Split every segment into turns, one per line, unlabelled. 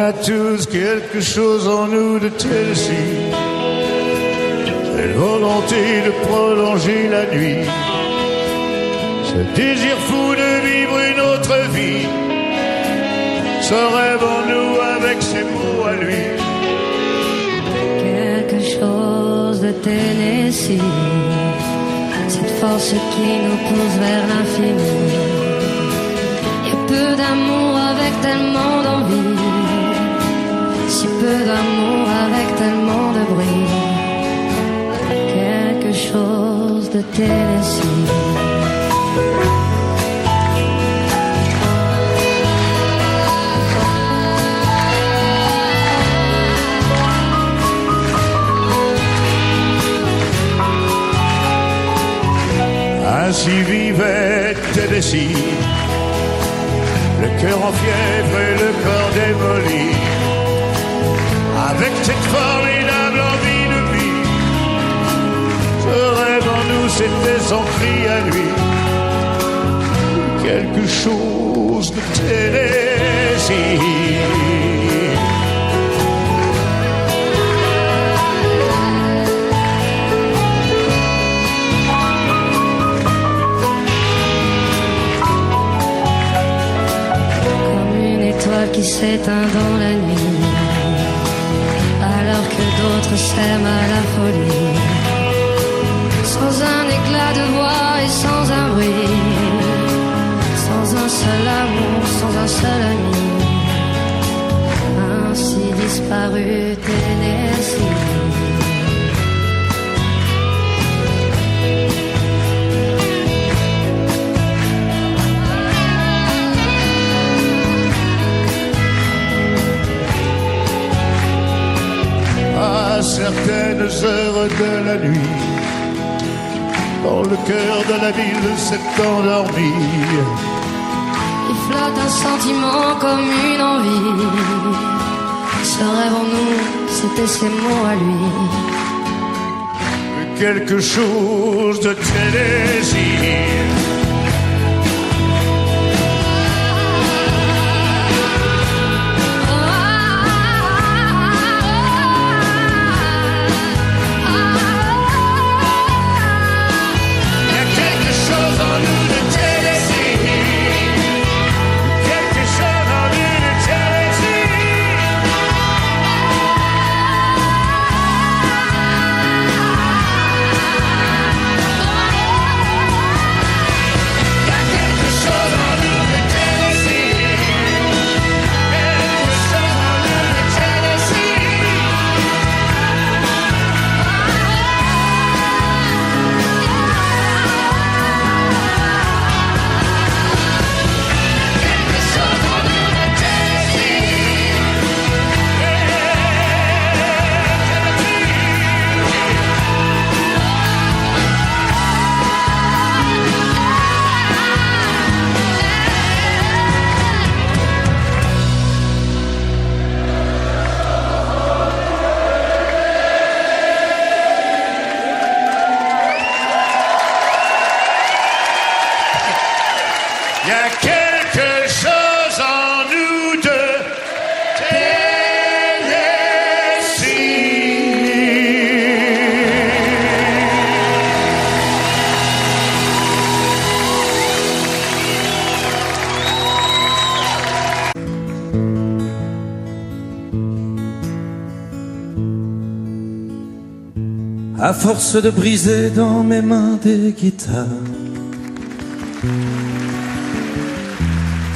a tous quelque chose en nous de Tennessee. Cette volonté de prolonger la nuit, ce désir fou de vivre une autre vie, ce rêve en nous avec ses mots à lui.
Quelque chose de Tennessee, cette force qui nous pousse vers l'infini. Y a peu d'amour avec tellement d'envie, si peu d'amour avec tellement de bruit. Quelque chose de Tennessee.
Ainsi vivait Tennessee, le cœur en fièvre et le corps démoli, avec cette formidable envie de vie. Ce rêve en nous, c'était son cri à lui. Quelque chose de Tennessee.
Qui s'éteint dans la nuit, alors que d'autres s'aiment à la folie, sans un éclat de voix et sans un bruit, sans un seul amour, sans un seul ami. Ainsi disparu Tennessee.
À certaines heures de la nuit, quand le cœur de la ville s'est endormi,
il flotte un sentiment comme une envie. Ce rêve en nous, c'était ses mots à lui.
Quelque chose de Tennessee. Il y a quelque chose en nous de
À force de briser dans mes mains des guitares,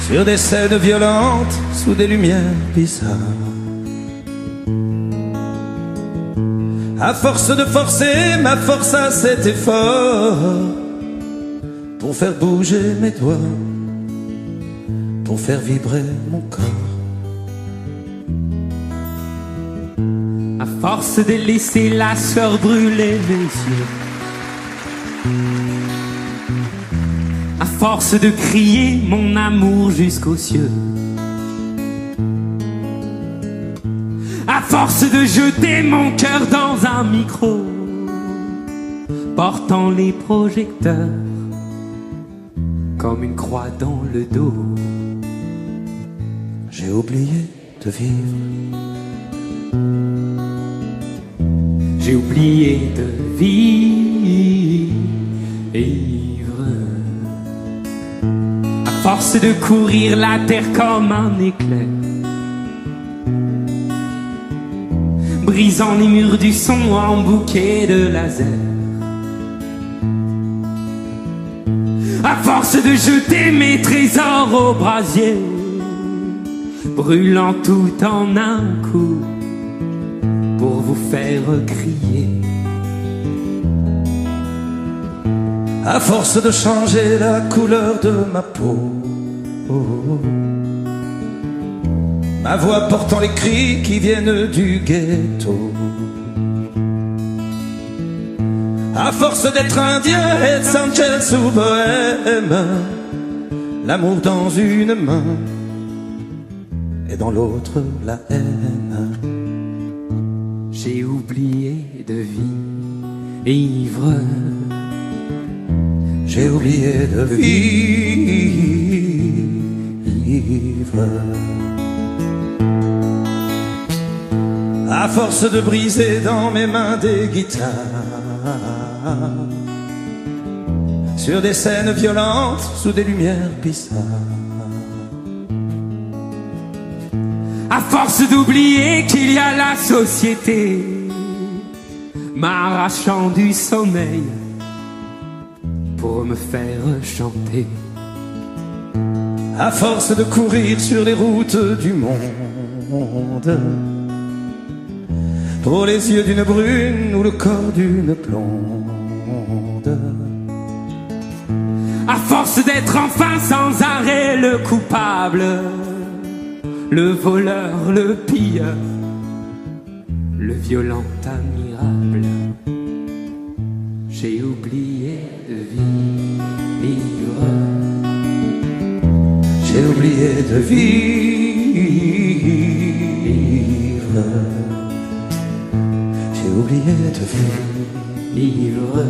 sur des scènes violentes, sous des lumières bizarres, à force de forcer ma force à cet effort, pour faire bouger mes doigts, pour faire vibrer mon corps.
À force de laisser la sueur brûler mes yeux, à force de crier mon amour jusqu'aux cieux, à force de jeter mon cœur dans un micro, portant les projecteurs comme une croix dans le dos,
j'ai oublié de vivre.
J'ai oublié de vivre. À force de courir la terre comme un éclair, brisant les murs du son en bouquet de laser. À force de jeter mes trésors au brasier, brûlant tout en un coup pour vous faire crier.
À force de changer la couleur de ma peau, ma voix portant les cris qui viennent du ghetto. À force d'être indien et Sanchez sous bohème, l'amour dans une main et dans l'autre la haine.
J'ai oublié de vivre.
J'ai oublié de vivre. À force de briser dans mes mains des guitares, sur des scènes violentes, sous des lumières bizarres.
À force d'oublier qu'il y a la société, m'arrachant du sommeil pour me faire chanter.
À force de courir sur les routes du monde, pour les yeux d'une brune ou le corps d'une blonde.
À force d'être enfin sans arrêt le coupable, le voleur, le pilleur, le violent admirable. J'ai oublié de vivre.
J'ai oublié de vivre. J'ai oublié de vivre.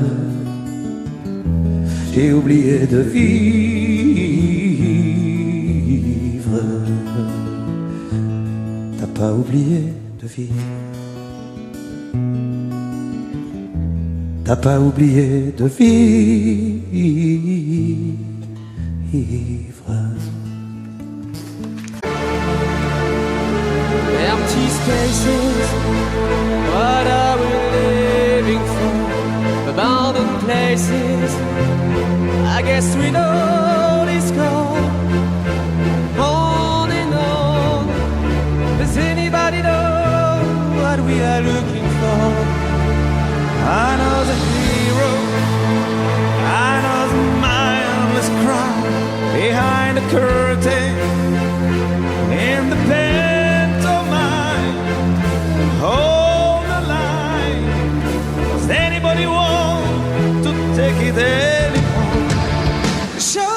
J'ai oublié de vivre. T'as pas oublié de vivre. T'as pas oublié de vivre.
Empty spaces, what are we living for? Abandoned places, I guess we know this call. On and on, does anybody know what we are looking for?
I know the hero, I know the mindless crowd behind the curtain in the pantomime. Hold the line. Does anybody want to take it anymore? Show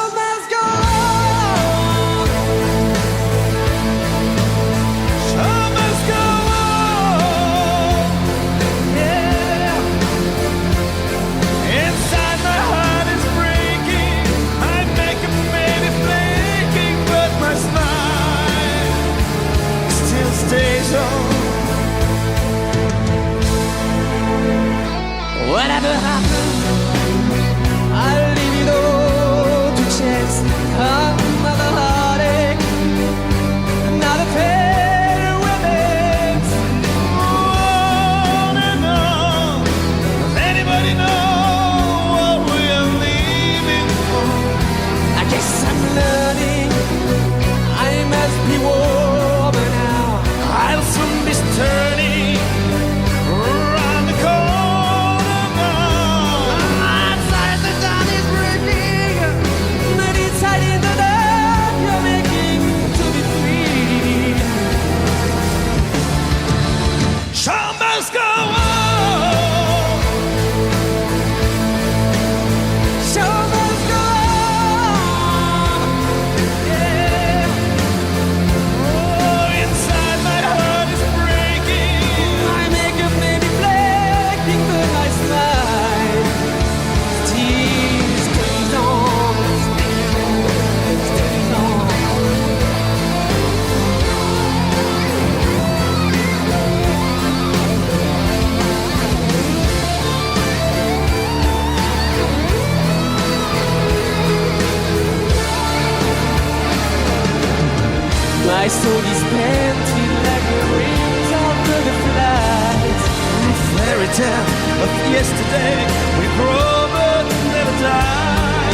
My soul is painted like the wings of butterflies.
A fairy tale of yesterday, we grow but never die.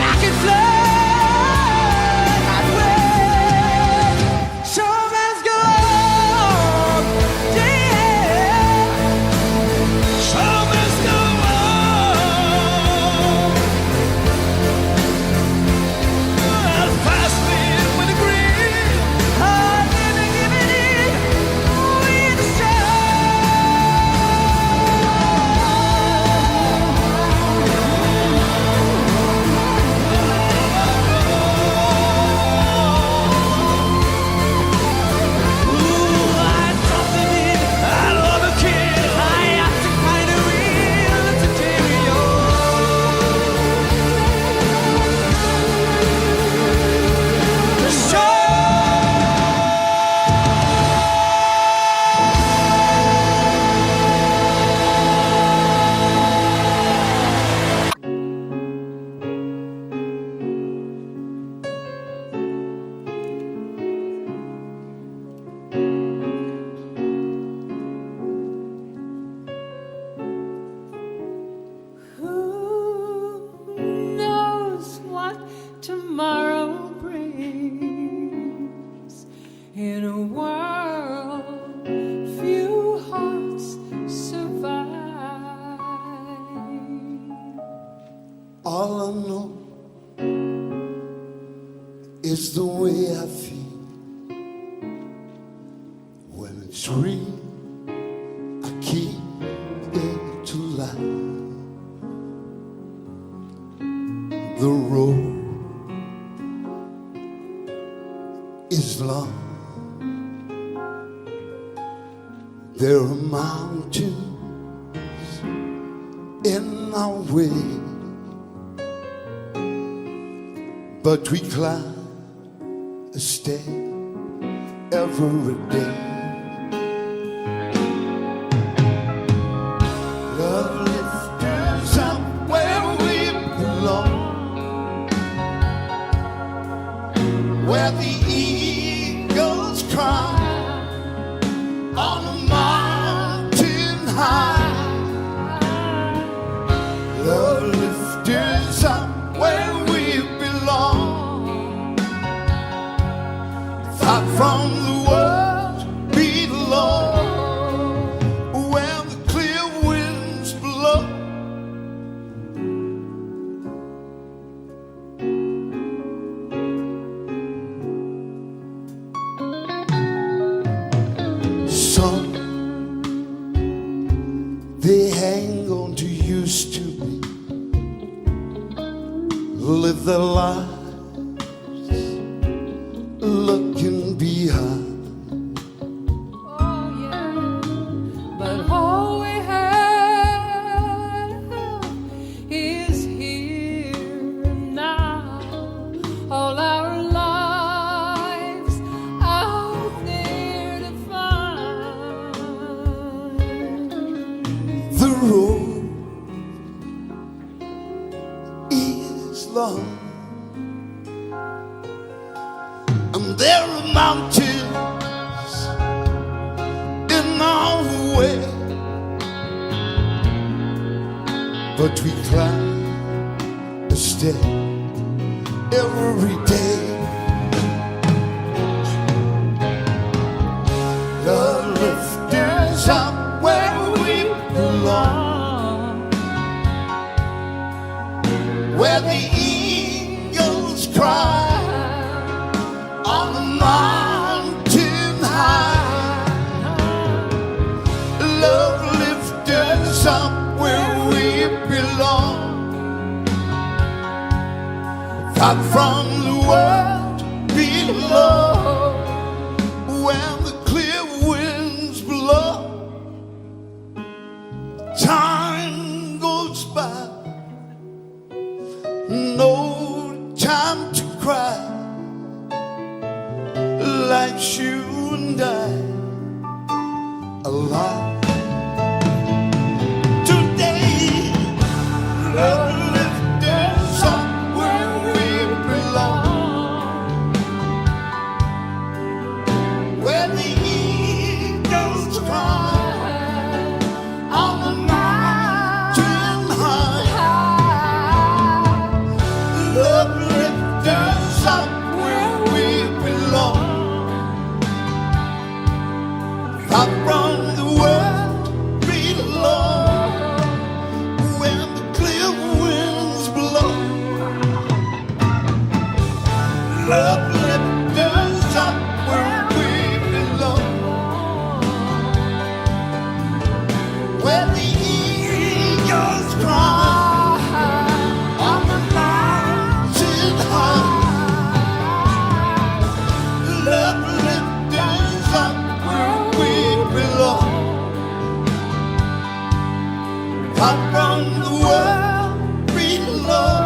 I can fly that way. Show must go on, yeah.
Show must go on. I'll fast live with the green.
I'm living, giving in with the show.
Ooh, I dropped it in, I love a kid.
I have to find a wheel to carry on. The show. Who knows what tomorrow brings? In a world, few hearts survive.
All I know is the way I feel when it's real. I keep it alive. The road is long. There are mountains in our way, but we climb a step every day. Love lifts us up where we belong, where the eagles cry on a mountain high. Love lifts us up where we belong, far from the world below, where the clear winds blow. Some they hang on to used to be, live their lives looking behind.
Oh yeah, but all we have is here and now. All our lives out there to find.
The road is long, and there are mountains in our way, but we climb a step every day. Love lifts us up where we belong, where the eagles cry on the mountain high. Love lifts us up where we belong, far from the world below, where the clear winds blow. Time goes by, no time to cry. Life's you and I alive. Today, love lifts us up where we belong, Love lifts us up where we belong, where the eagles fly on the mountain high. Love lifts us up where we belong, up from the world below.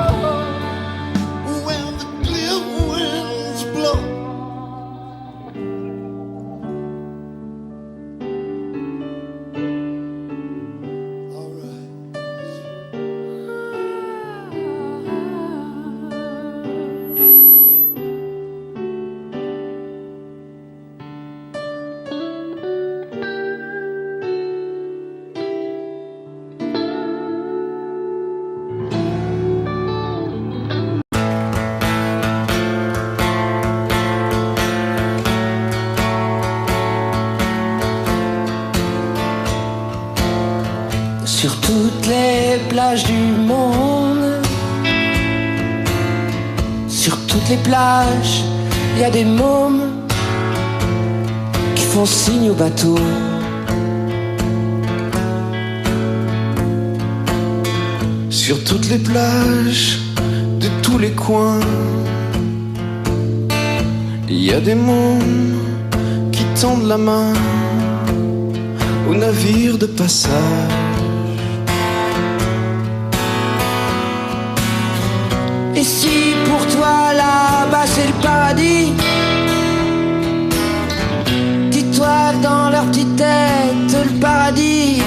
Sur toutes les plages du monde, sur toutes les plages, il y a des mômes qui font signe au bateau.
Sur toutes les plages de tous les coins, il y a des mômes qui tendent la main aux navires de passage.
Et si pour toi là-bas c'est le paradis, dis-toi que dans leur petite tête le paradis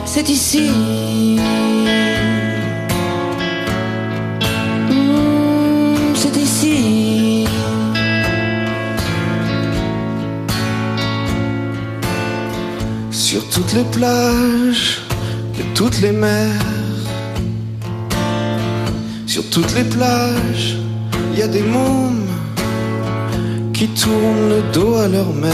c'est ici. C'est ici.
Sur toutes les plages de toutes les mers, sur toutes les plages, il y a des mômes qui tournent le dos à leur mère.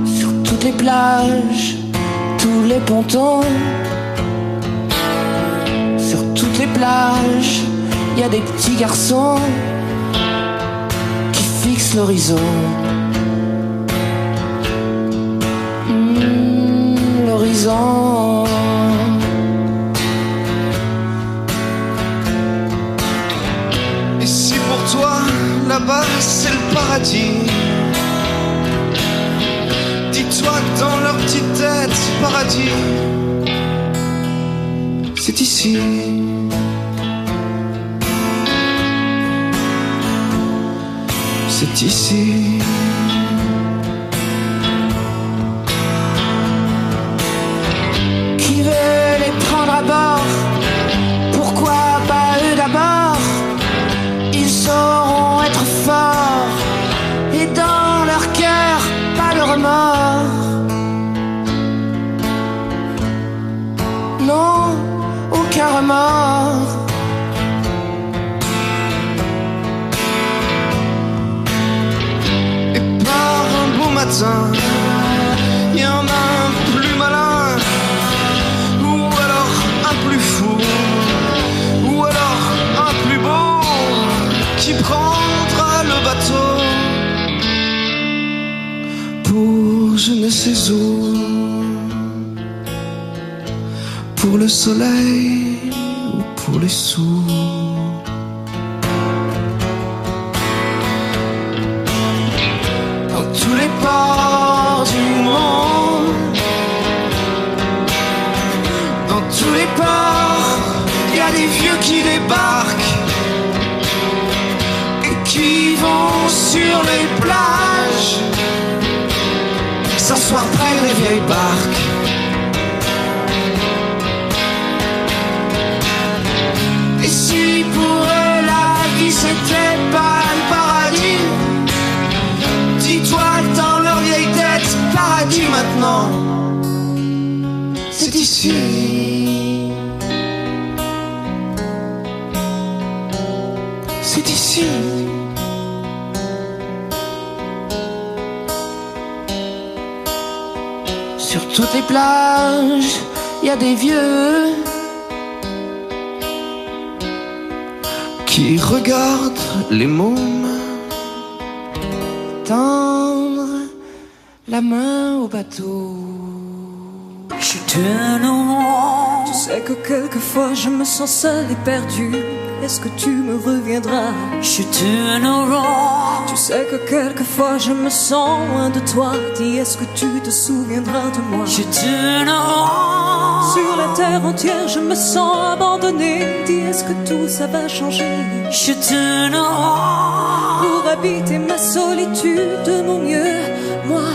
Sur toutes les plages, tous les pontons, sur toutes les plages, il y a des petits garçons qui fixent l'horizon. L'horizon.
Et si pour toi, là-bas, c'est le paradis, dis-toi que dans leur petite tête, ce paradis, c'est ici. C'est ici.
Qui veut les prendre à bord? Pourquoi pas eux d'abord? Ils sauront être forts et dans leur cœur pas de remords. Non, aucun remords.
Et par un beau matin, il y en a un plus malin, ou alors un plus fou, ou alors un plus beau, qui prendra le bateau pour je ne sais où, pour le soleil ou pour les sous.
Dans tous les ports du monde,
Dans tous les ports, il y a des vieux qui débarquent et qui vont sur les plages s'asseoir près des vieilles barques.
et si pour eux la vie c'était pas le paradis,
Dis-toi que dans leur vieille tête, paradis maintenant, c'est ici.
c'est ici. Sur toutes les plages, il y a des vieux qui regarde les mômes tendre la main au bateau.
Je tourne en rond. Tu sais que quelquefois je me sens seul et perdu. Est-ce que tu me reviendras? Je tourne en rond. Tu sais que quelquefois je me sens loin de toi. Dis, est-ce que tu te souviendras de moi? Je tourne en rond. Sur la terre entière je me sens abandonné. Dis, est-ce que tout ça va changer? Je tourne en rond. Pour habiter ma solitude de mon mieux, moi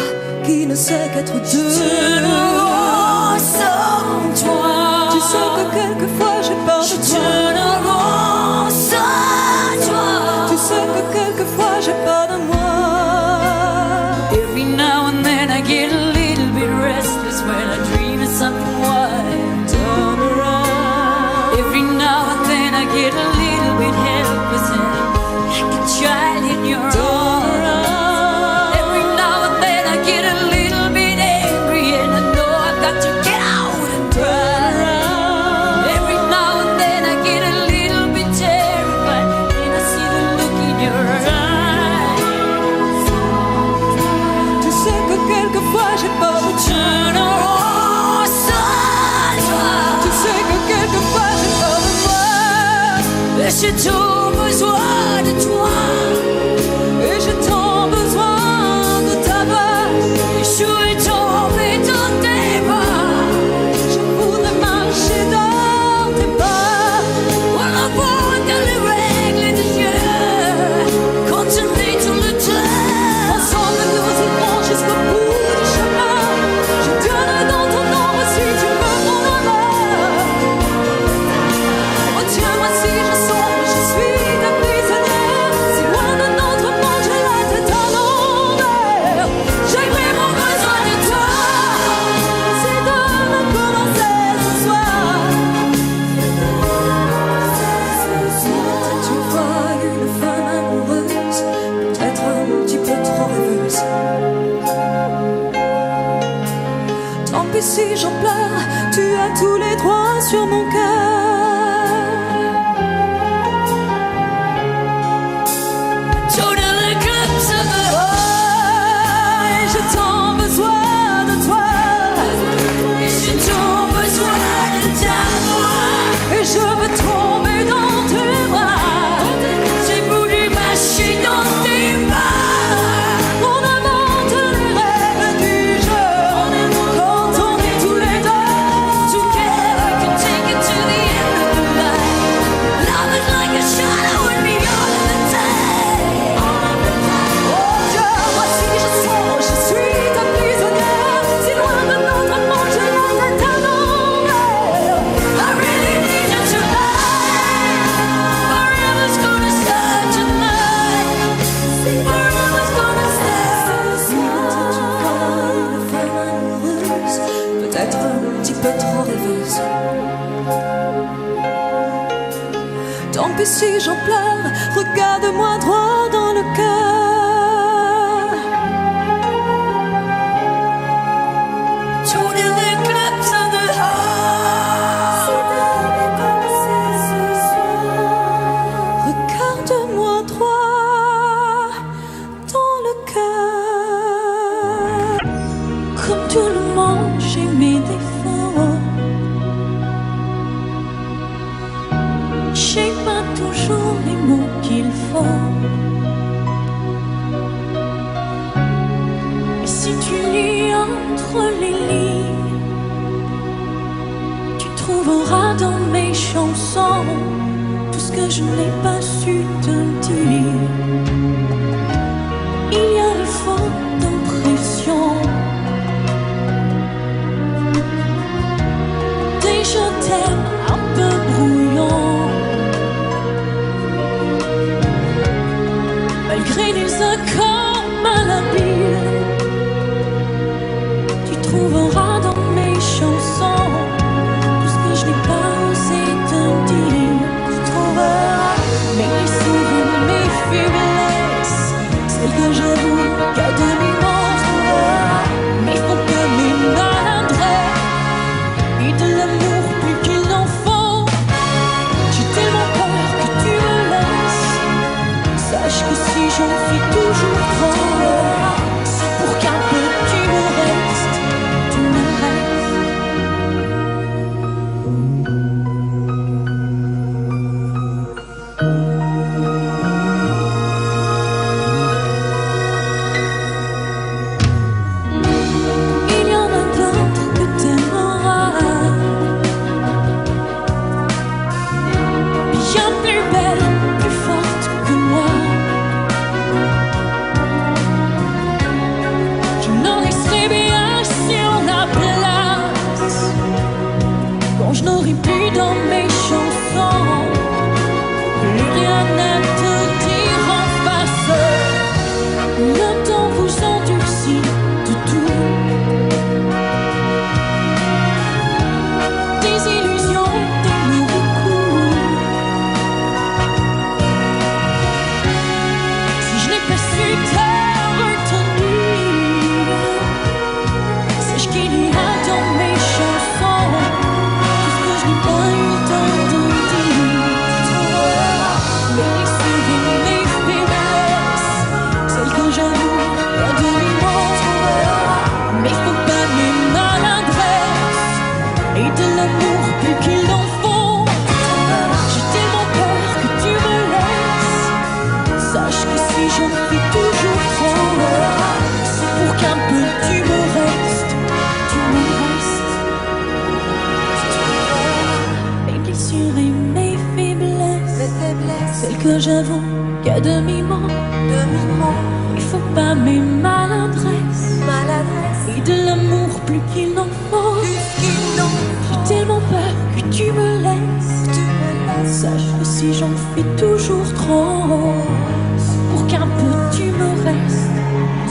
qui ne sais qu'être deux. Je tourne en rond sans toi. Tu sais que quelquefois j'ai peur de toi. Je tourne en rond sans toi. Tu sais que quelquefois j'ai peur de moi. Every now and then I get a little bit restless when I dream of something wild. Turn around. Every now and then I get a little bit helpless and like a child in your arms. Every now and then I get a little bit angry and I know I've got to get out and turn around. Every now and then I get a little bit terrified and I see the look in your eyes. Tu sais que quelquefois j'ai peur de turn around sans toi. Tu sais que quelquefois j'ai peur de moi. Et j'ai tant besoin de toi. Et j'ai tant besoin de ta voix. Et je suis tombée dans tes bras. Je voudrais marcher dans tes pas. Voilà voir dans les règles du jeu. Continuer tout le temps. Ensemble nous irons jusqu'au bout du chemin. Je donnerai dans ton ombre si tu me prends la main. Retiens-moi si je sombre, je suis ta prisonnière. Si loin de notre monde, j'ai la tête à l'envers. J'ai vraiment besoin de toi. C'est d'homme à commencer ce soir. Tu vois une femme amoureuse, peut-être un petit peu trop rêveuse. Tant pis si j'en pleure, tu as tous les droits sur mon cœur. Total eclipse of the heart. Et j'ai tant besoin de toi. Et j'ai tant besoin de ta voix. Et je veux tomber dans tes bras. J'ai voulu marcher dans tes pas. On invente les règles du jeu. Quand on est tous les deux together, we can take it to the end of the night. Love is like a shadow and me all of the time. Oh Dieu, moi si je sombre, je suis ta prisonnière. Si loin de notre monde, j'ai la tête à l'envers. I really need you tonight. Forever's gonna start tonight. Forever's gonna start tonight. Une femme amoureuse, peut-être un petit peu trop rêveuse. Tant pis si j'en pleure, regarde-moi droit dans le cœur. Total eclipse of the heart. Regarde-moi droit dans le cœur.
Comme tout le monde, j'ai mes défauts. J'ai pas toujours les mots qu'il faut. Et si tu lis entre les lignes, tu trouveras dans mes chansons tout ce que je n'ai pas su te dire. Il y a des fautes d'impression, des je t'aime un peu brouillons. Malgré des accords malhabiles, tu trouveras dans mes chansons tout ce que je n'ai pas osé te dire. Tu trouveras mes souvenirs, mes faiblesses, quand je n'aurai plus dans mes chansons plus rien à te dire en face. Le temps vous endurcit de tout. Des illusions, des mauvais coups. Si je n'ai pas su te retenir, sache qu'il y a dans mes chansons tout ce que je n'ai pas eu le temps de dire. Mes blessures et mes faiblesses, celles que j'avoue à demi-mot. Mais faut pas mes maladresses et de l'amour plus qu'il en faut. J'ai tellement peur que tu me laisses. Sache que si j'en fais toujours trop, c'est pour qu'un peu tu me restes. Tu me restes. Mes blessures et mes faiblesses, celles que j'avoue qu'à demi-mot. Il faut pas mes maladresses et de l'amour plus qu'il n'en faut. J'ai tellement peur que tu me laisses. Sache que si j'en fais toujours trop, c'est pour qu'un peu tu me restes.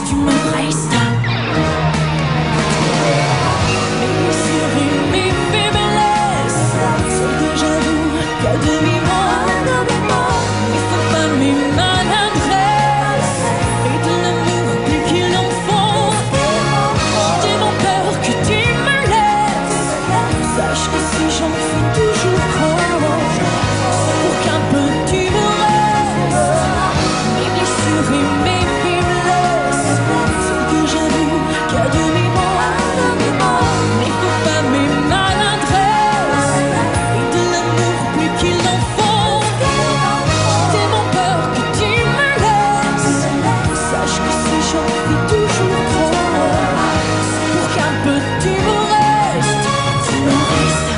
Tu me restes. Mes blessures et mes faiblesses, celles que j'avoue qu'à demi-mot. Il faut pas mes maladresses et de l'amour plus qu'il en faut. J'ai tellement peur que tu me laisses. Sache que si j'en fais toujours trop, c'est pour qu'un peu tu me restes. Mes blessures et mes faiblesses, celles que j'avoue qu'à demi-mot. Il faut pas mes maladresses et de l'amour plus qu'il en faut. J'ai tellement peur que tu me laisses. Sache que si j'en fais toujours trop, c'est pour qu'un peu tu me restes. Tu me restes.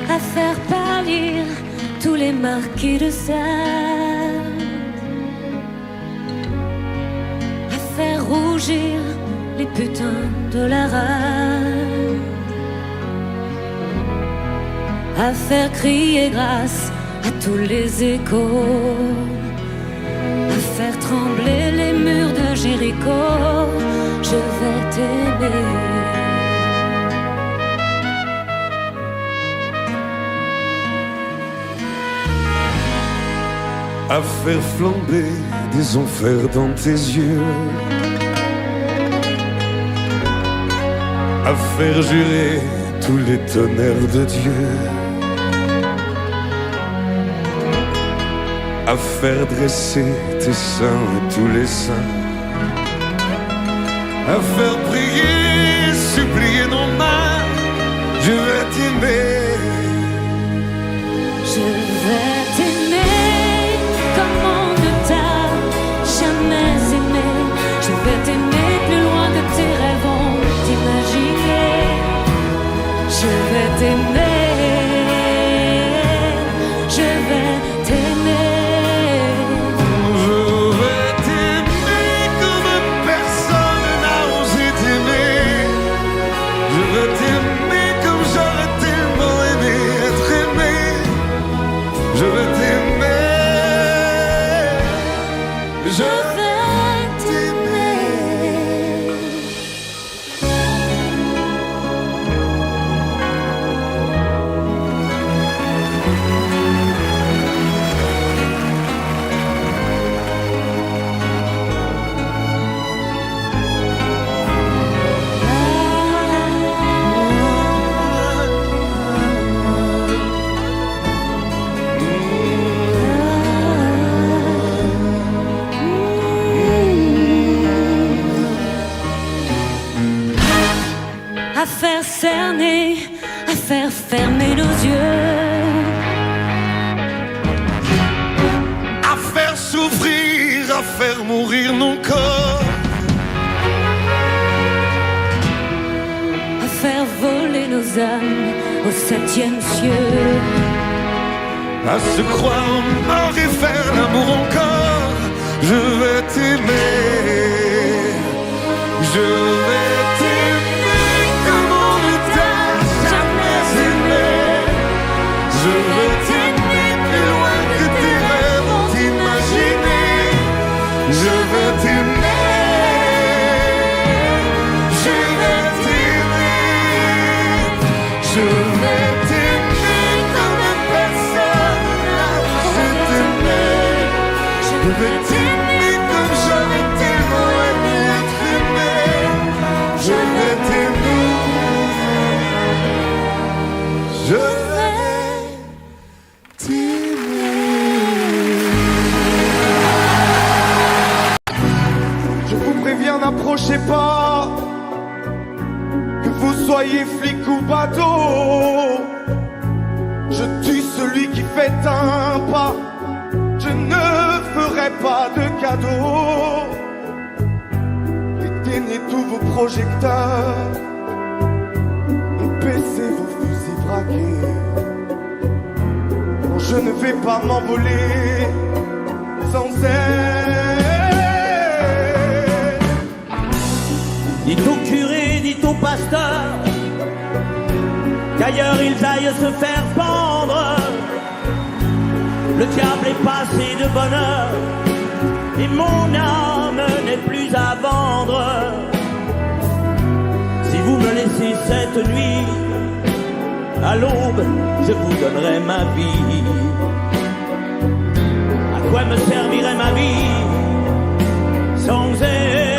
À faire pâlir tous les marquis de Sade, à faire rougir les putains de la rade, à faire crier grâce à tous les échos, à faire trembler les murs de Jéricho. Je vais t'aimer.
À faire flamber des enfers dans tes yeux, à faire jurer tous les tonnerres de Dieu, à faire dresser tes seins et tous les saints, à faire prier, supplier nos mains. Je vais t'aimer.
Je vais t'aimer comme on ne t'a jamais aimé. Je vais t'aimer plus loin que tes rêves ont imaginé. Je vais t'aimer. Je vais t'aimer.
Je vais t'aimer comme personne n'a osé t'aimer. Je vais t'aimer comme j'aurais tellement aimé être aimé. Je vais t'aimer. Je vais t'aimer.
À faire cerner, à faire fermer nos yeux,
À faire souffrir, à faire mourir nos corps,
à faire voler nos âmes au 7e cieux,
à se croire mort et faire l'amour encore,
je vais t'aimer, je vais t'aimer comme on ne t'a jamais aimé. Je veux t'aimer plus loin que tes rêves ont imaginé. Je veux t'aimer, je vais t'aimer, je vais t'aimer comme personne n'a osé t'aimer. Je vais t'aimer comme j'aurais tellement aimé être aimé. Je vais t'aimer, je vais t'aimer. Je vous préviens, n'approchez pas, que vous soyez flic ou bateau. Je tue celui qui fait un pas, je ne ferai pas de cadeau. Éteignez tous vos projecteurs, baissez vos fusils braqués. Non, je ne vais pas m'envoler sans aide.
Dites au curé, dites au pasteur, qu'ailleurs ils aillent se faire pendre. Le diable est passé de bonheur et mon âme n'est plus à vendre. Si vous me laissez cette nuit, à l'aube, je vous donnerai ma vie. À quoi me servirait ma vie sans elle?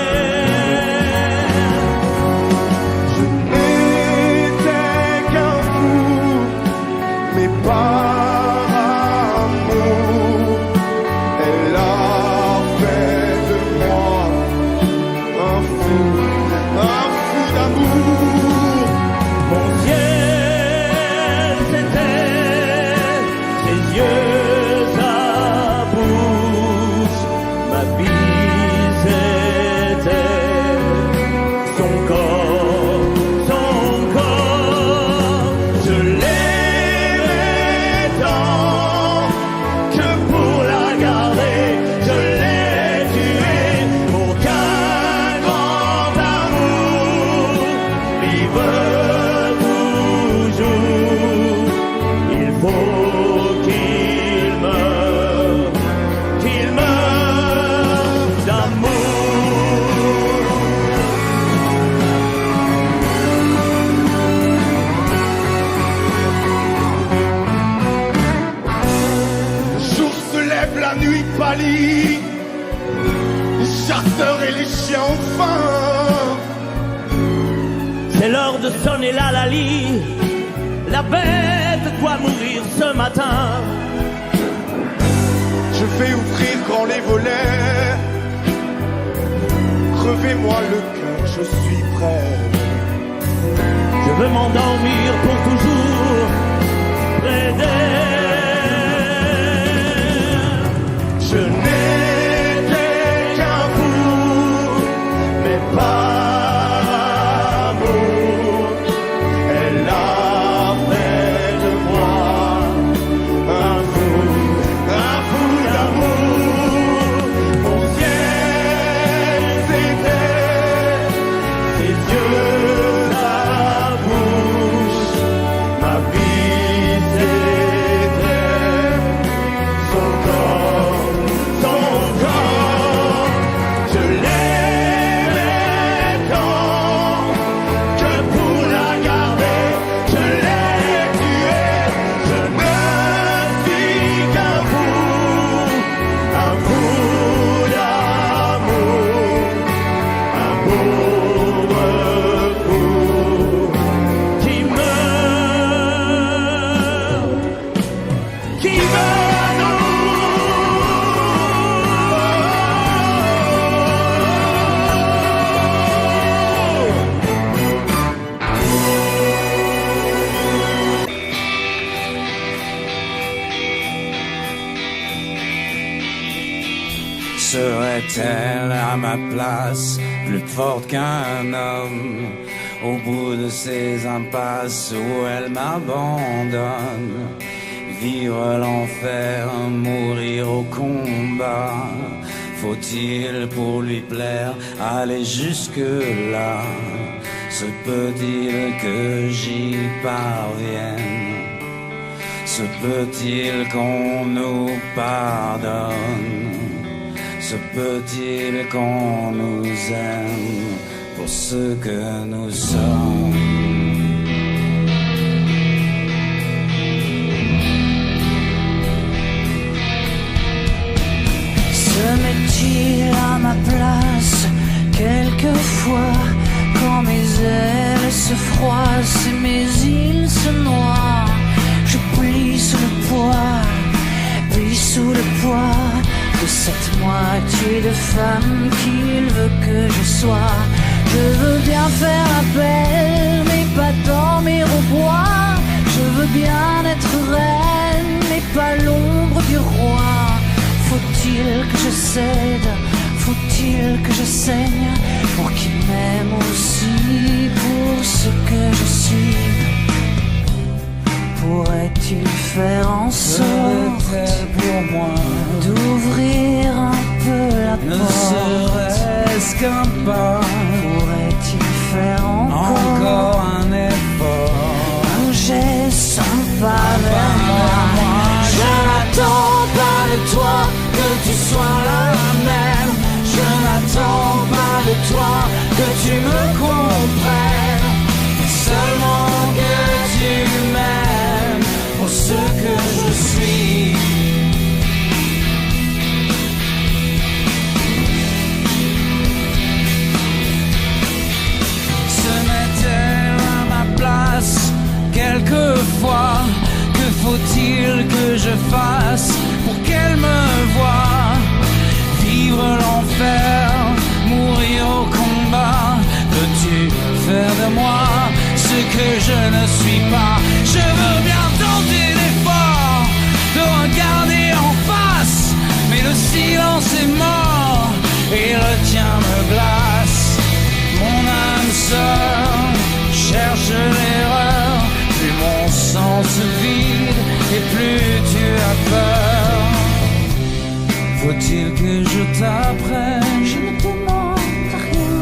Par amour, elle a fait de moi un fou d'amour.
Mon ciel, c'était ses yeux, sa bouche. Ma vie, c'était son corps, son corps. Je l'ai
les chasseurs et les chiens ont faim.
C'est l'heure de sonner la lalie. La bête doit mourir ce matin.
Je vais ouvrir grand les volets. Crevez-moi le cœur, je suis prêt.
Je veux m'endormir pour toujours près d'elle.
Je n'étais qu'un fou, mais par amour, elle a fait de moi un fou d'amour. Mon ciel, c'était ses yeux, sa bouche. Ma vie, c'était son corps.
Serait-elle à ma place plus forte qu'un homme au bout de ces impasses où elle m'abandonne? Vivre l'enfer, mourir au combat, Faut-il pour lui plaire aller jusque-là? Se peut-il que j'y parvienne? Se peut-il qu'on nous pardonne? Se peut-il qu'on nous aime pour ce que nous sommes?
Se met-il à ma place quelquefois quand mes ailes se froissent et mes îles se noient? Je plie sous le poids, plie sous le poids de cette moitié de femme qu'il veut que je sois. Je veux bien faire la belle, mais pas dormir au bois. Je veux bien être reine, mais pas l'ombre du roi. Faut-il que je cède? Faut-il que je saigne pour qu'il m'aime aussi pour ce que je suis? Pourrait-il faire en sorte
pour moi
d'ouvrir un peu la
ne
porte?
serait-ce qu'un pas?
Pourrait-il faire encore
un effort?
un geste, un pas vers moi? Je n'attends pas de toi que tu sois la même. Je n'attends pas de toi que tu me comprennes, seulement que tu m'aimes pour ce que je suis.
Se met-elle à ma place quelquefois? Que faut-il que je fasse pour qu'elle me voie? Vivre l'enfer, mourir au combat. Veux-tu faire de moi ce que je ne suis pas? Je veux bien tenter l'effort de regarder en face, mais le silence est mort et le tien me glace. Mon âme sœur cherche l'erreur, plus mon sang se vide et plus tu as peur. Faut-il que je t'apprenne?
Je ne demande rien.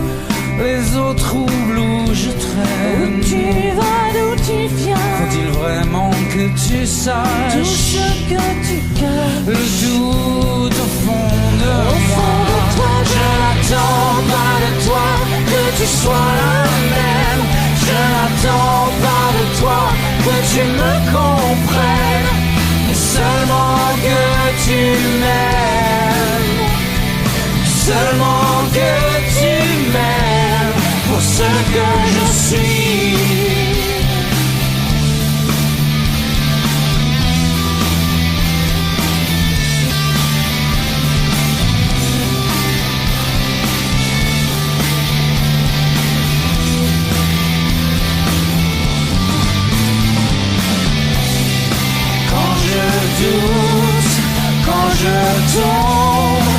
Les eaux troubles où je traîne.
Où tu vas, d'où tu viens?
Faut-il vraiment que tu saches
tout ce que tu caches?
le doute au fond de moi.
Toi, je n'attends pas de toi que tu sois la même. Je n'attends pas de toi que tu me comprennes, mais seulement que tu m'aimes. Seulement que tu m'aimes pour ce que je suis.
Quand je tombe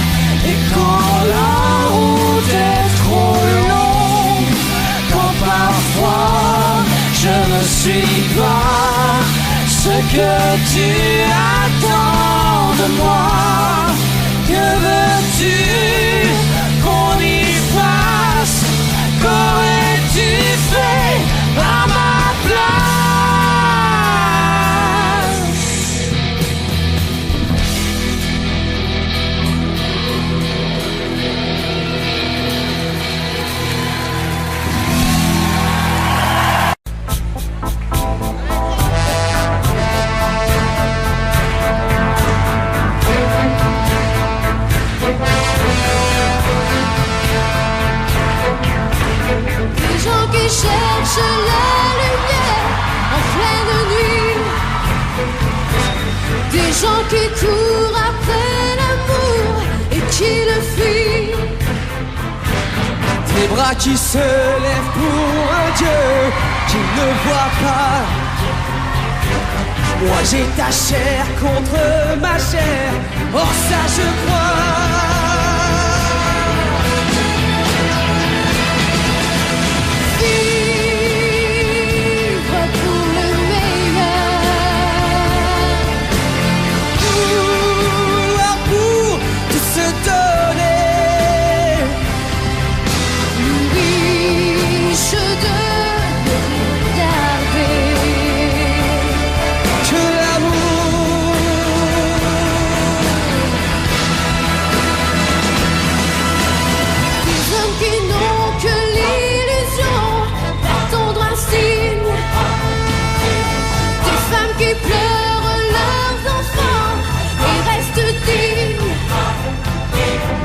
et quand la route est trop longue, quand parfois je ne suis pas ce que tu attends de moi. Que veux-tu qu'on y fasse? Qu'aurais-tu fait à ma place?
Cherche la lumière en pleine nuit. Des gens qui courent après l'amour et qui le fuient.
Des bras qui se lèvent pour un Dieu qui ne voit pas. Moi j'ai ta chair contre ma chair, or ça je crois.
Donner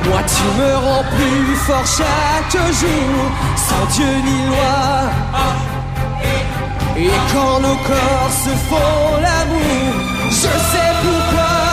Moi tu me rends plus fort chaque jour, sans Dieu ni loi. Et quand nos corps se font l'amour, je sais pourquoi.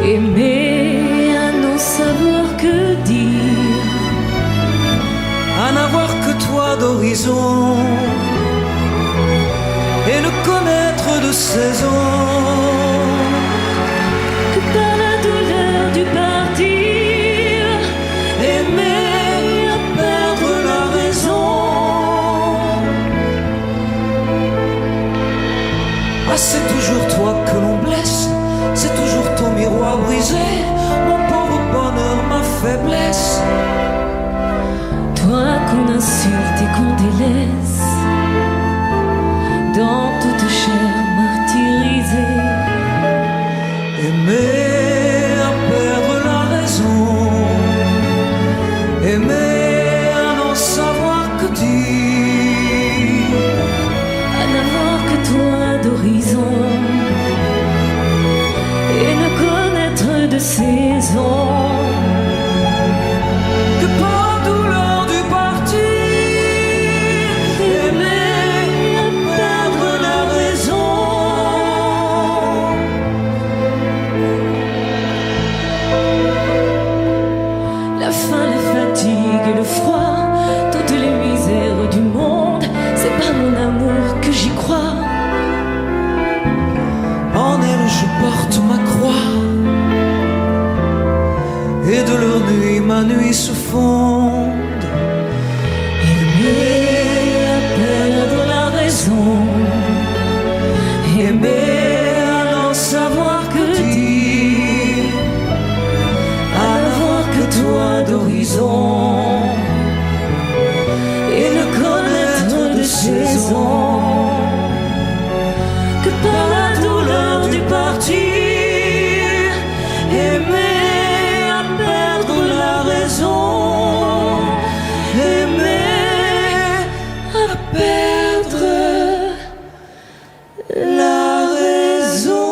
Aimer à n'en savoir que dire,
à n'avoir que toi d'horizon et ne connaître de saison
que par la douleur du partir,
aimer à perdre la raison. Ah, c'est toujours toi que l'on blesse, c'est toujours ton miroir brisé, mon pauvre bonheur, ma faiblesse.
toi qu'on insulte et qu'on délaisse, dans toute chair martyrisée.
Aimer à perdre la raison, aimer à n'en savoir que dire,
À n'avoir que toi d'horizon et ne connaître de saison
que par la douleur du partir, aimer à perdre la raison.
la faim, la fatigue et le froid, toutes les misères du monde, c'est par mon amour que j'y crois.
En elle je porte ma croix, et de leur nuit ma nuit se fonde.
Aimer à perdre la raison,
Aimer à n'en savoir que dire,
à n'avoir que toi d'horizon et ne connaître de saison que par la douleur du partir,
aimer à perdre la raison, aimer à perdre la raison.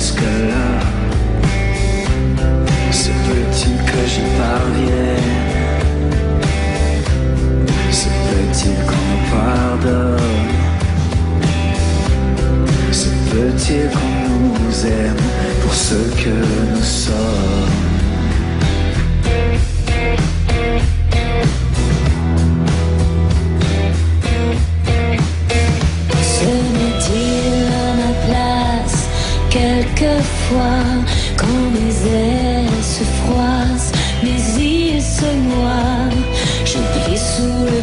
jusque-là. Se peut-il que j'y parvienne? Se peut-il qu'on me pardonne? Se peut-il qu'on nous aime pour ce que nous sommes?
Quelquefois, quand mes ailes se froissent, mes yeux se noient, je plie sous le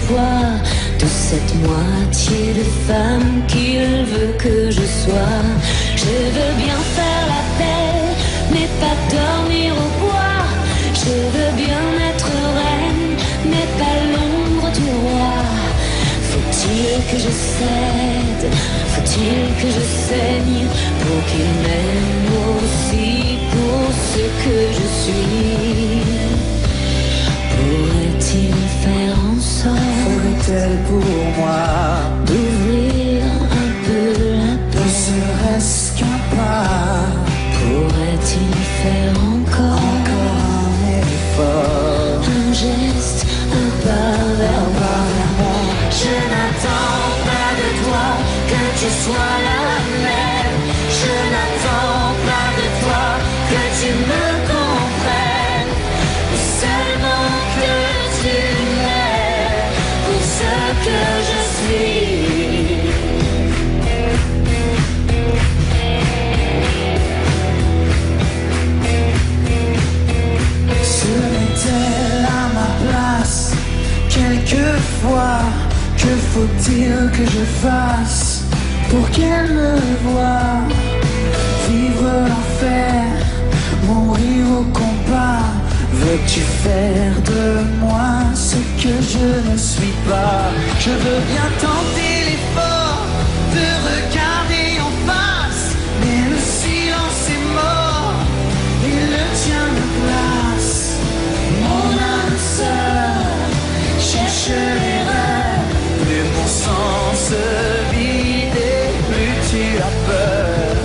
poids de cette moitié de femme qu'il veut que je sois. Je veux bien faire la paix, mais pas dormir au bois. Je veux bien être reine, mais pas l'ombre du roi. Faut-il que je cède? Faut-il que je saigne pour qu'il m'aime aussi pour ce que je suis? Pourrait-il faire en sorte,
ferait-elle pour moi
d'ouvrir un peu la porte?
Ne serait-ce qu'un pas?
Pourrait-il faire encore
un effort?
Un geste, un pas vers moi? Je n'attends pas de toi que tu sois la même. Je n'attends pas de toi que tu me comprennes. Seulement que tu m'aimes pour ce que je suis.
Serait-elle à ma place? Quelquefois, que faut-il que je fasse pour qu'elle me voie? Vivre l'enfer, mourir au combat. Veux-tu faire de moi ce que je ne suis pas? Je veux bien tenter l'effort de regarder en face, mais le silence est mort, il le tient de place. Mon âme sœur cherche l'erreur, plus mon sang se vide et plus tu as peur.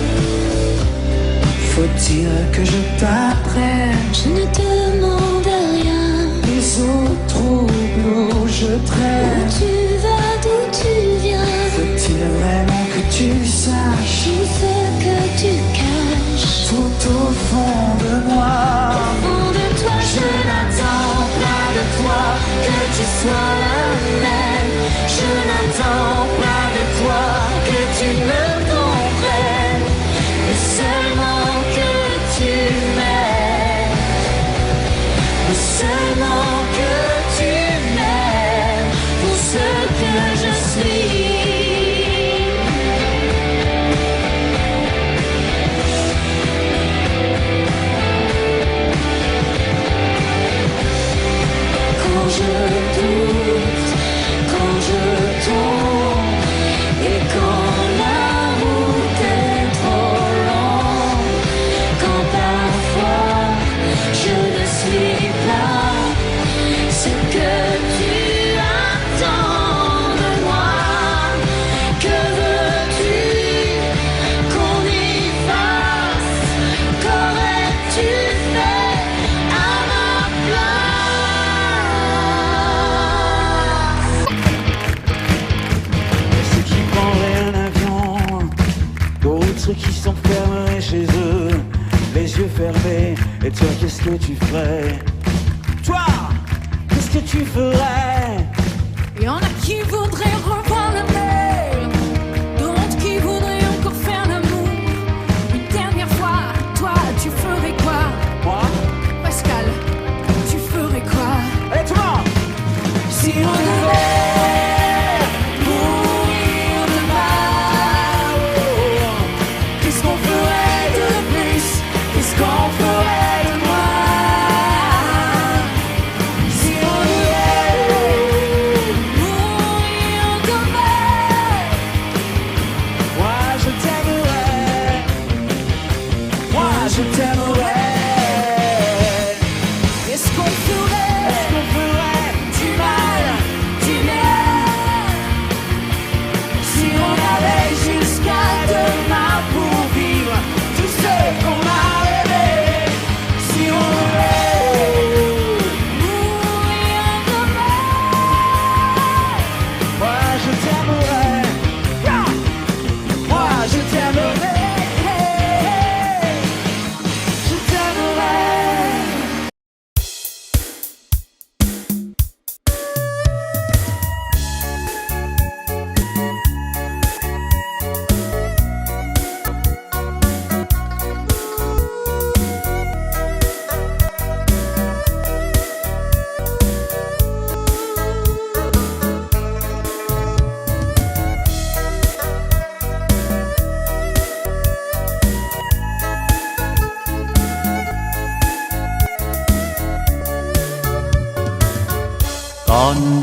Faut-il que je t'apprenne?
Je ne demande rien.
Les eaux troubles où je traîne.
Où tu vas, d'où tu viens?
Faut-il vraiment que tu saches
tout ce que tu caches?
Tout au fond de moi.
Au fond de toi, je n'attends pas de toi que tu sois la même. Je n'attends pas de toi que tu me comprennes, mais seulement que tu m'aimes. Mais seulement que tu m'aimes pour ce que je suis. Quand je doute, quand je tombe, et quand la route est trop longue, quand parfois je ne suis pas ce que tu attends de moi. Que veux-tu qu'on y fasse? Qu'aurais-tu fait à ma place?
Ceux qui prendraient un avion, d'autres qui s'enfermeraient chez eux, les yeux fermés. Et toi, qu'est-ce que tu ferais? Toi, qu'est-ce que tu ferais?
Il y en a qui voudraient revoir la mer, d'autres qui voudraient encore faire l'amour. Une dernière fois, toi, tu ferais quoi?
Moi?
Pascal, tu ferais quoi?
Et toi?
Si on devait mourir demain, qu'est-ce qu'on ferait de plus? Qu'est-ce qu'on ferait de moins? Si on devait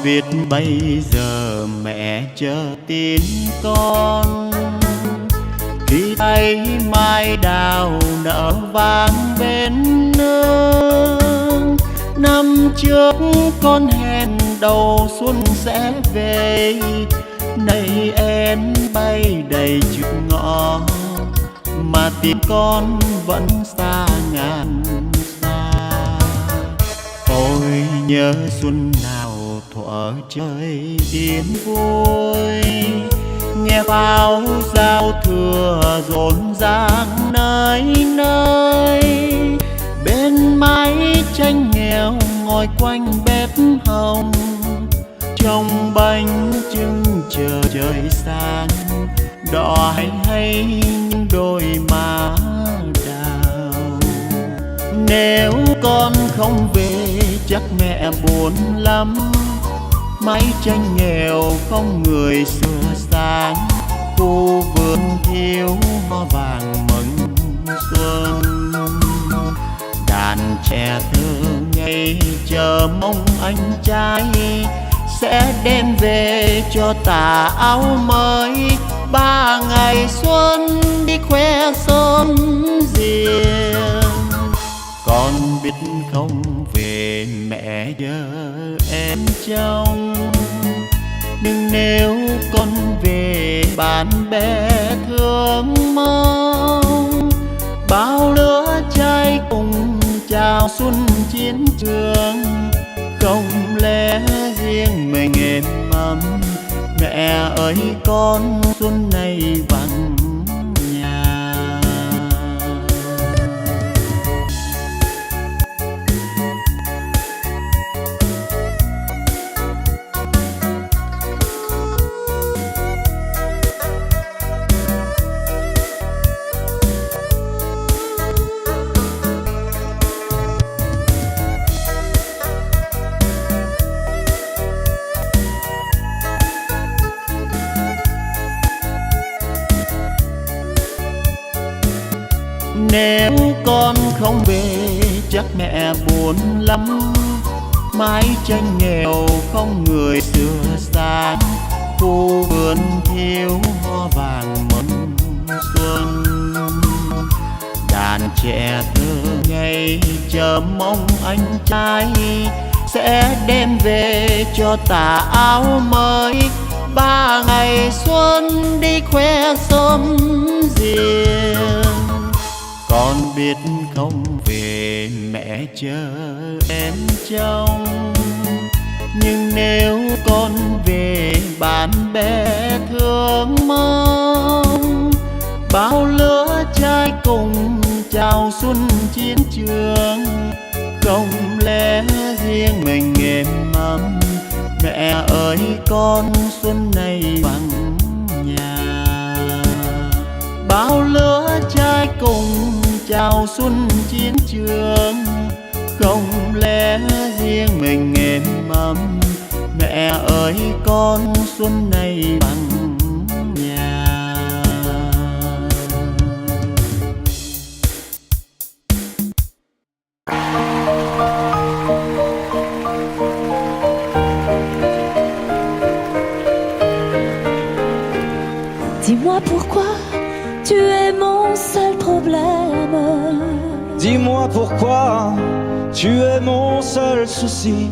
biết bây giờ mẹ chờ tin con, khi thấy mai đào nở vàng bên nương. Năm trước con hẹn đầu xuân sẽ về, nay em bay đầy chữ ngõ, mà tìm con vẫn xa ngàn xa. Ôi nhớ xuân nào thuở trời yên vui, nghe pháo giao thừa rộn ràng nơi nơi. Bên mái tranh nghèo ngồi quanh bếp hồng, trông bánh trưng chờ trời sáng, đỏ hay những đôi má đào. Nếu con không về chắc mẹ buồn lắm, mái tranh nghèo không người sửa sáng, khu vườn thiếu hoa vàng mừng xuân. Đàn trẻ thơ ngây chờ mong anh trai sẽ đem về cho tà áo mới. 3 ngày xuân đi khoe son riêng, con biết không về mẹ nhớ em trông. Nhưng nếu con về bạn bè thương mong, bao lứa trai cùng chào xuân chiến trường. Không lẽ riêng mình em ấm, mẹ ơi con xuân này vắng nhà. Nếu con không về chắc mẹ buồn lắm, mái tranh nghèo không người sửa sáng, khu vườn thiếu hoa vàng mừng xuân. Đàn trẻ thơ ngây chờ mong anh trai sẽ đem về cho tà áo mới. 3 ngày xuân đi khoe son riêng, con biết không về mẹ chờ em trông. Nhưng nếu con về bạn bè thương mong, bao lứa trai cùng chào xuân chiến trường. Không lẽ riêng mình em ấm, mẹ ơi con xuân này vắng nhà. Bao lứa trai cùng chào xuân chiến trường. Không lẽ riêng mình em ấm, mẹ ơi con xuân này vắng nhà.
Dis-moi pourquoi tu es mon seul problème.
Dis-moi pourquoi tu es mon seul souci.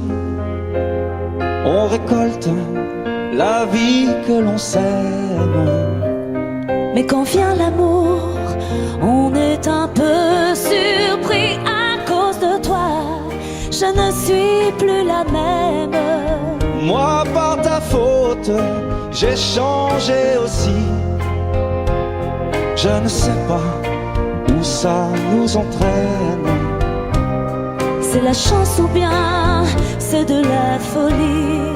On récolte la vie que l'on sème,
Mais quand vient l'amour, on est un peu surpris à cause de toi. Je ne suis plus la même.
moi par ta faute, j'ai changé aussi. Je ne sais pas où ça nous entraîne.
C'est la chance ou bien c'est de la folie.